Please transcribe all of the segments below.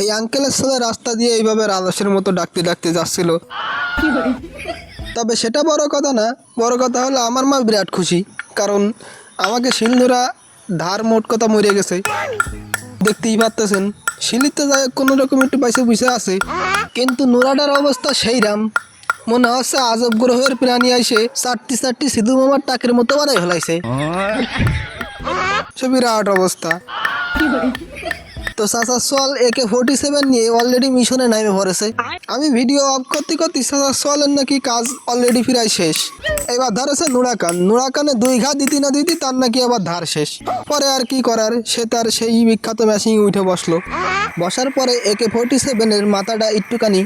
এই আঙ্কেলের সাথে রাস্তা দিয়ে এইভাবে রাজস্বের মতো ডাকতে ডাকতে যাচ্ছিল। তবে সেটা বড় কথা না, বড় কথা হলো আমার মা বিরাট খুশি, কারণ আমাকে শিলনোড়া ধার মোট কথা মরে গেছে। দেখতেই পারতেছেন শিলিতে যায় কোনো রকম একটু পয়সা পয়সা আছে, কিন্তু নোড়াটার অবস্থা সেইরাম, মনে হচ্ছে আজব গ্রহের প্রাণী আইসে চারটি চারটি সিধু মামার টাকের মতো বানাই ফেলাইছে। সে বিরাট অবস্থা। তো চাচা সোয়াল AK-47 নিয়ে অলরেডি মিশনে নামে পড়েছে। আমি ভিডিও অফ করতে করতে চাচা সোয়ালের নাকি কাজ অলরেডি প্রায় শেষ। এবার ধরেছে নোড়াকান, নোড়াকানে 2 ঘা দিতি না দিতি তার নাকি আবার ধার শেষ। পরে আর কি করার, সে তার সেই বিখ্যাত মেশিনে উঠে বসলো। বসার পরে AK-47 এর মাথাটা একটুখানি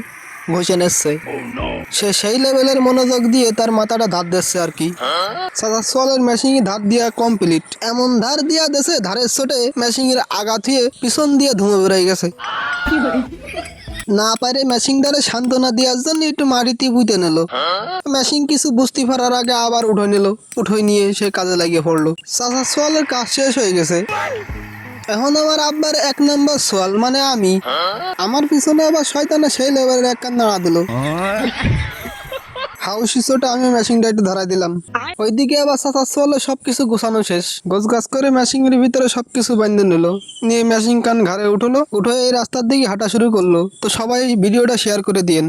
ঘষে নিচ্ছে। সে সেই লেভেলের মনোযোগ দিয়ে তার মাথাটা ধার দিচ্ছে আর কি। চাচা সোয়ালের মেশিনে ধার দিয়া কমপ্লিট। এমন ধার দিয়া দেশে ধারের ছোটে মেশিনের আগা থুয়ে পিছন দিয়ে ধুমে বেড়ে গেছে। না পারে মেশিনটারে সান্ত্বনা দেওয়ার জন্য একটু মাটিতে পুঁতে নিল। মেশিন কিছু বুঝতে পারার আগে আবার উঠে নিল, উঠে নিয়ে সে কাজে লাগিয়ে পড়লো। চাচা সোয়ালের কাজ শেষ হয়ে গেছে। এখন আমার আব্বার 1 নম্বর সোয়াল মানে আমি। আমার পিছনে আবার শয়তানে সেই লেভেলের এক কান নাড়া দিল। হাউসিসোটা আমি মেশিনটা একটু ধরাই দিলাম। ওইদিকে আবার চাচা সোয়ালে সবকিছু গোছানো শেষ। গোছগাছ করে মেশিনের ভিতরে সবকিছু বান্ধে নিল, নিয়ে মেশিন কান ঘাড়ে উঠলো, উঠে এই রাস্তার দিকে হাঁটা শুরু করলো। তো সবাই ভিডিওটা শেয়ার করে দিয়েন।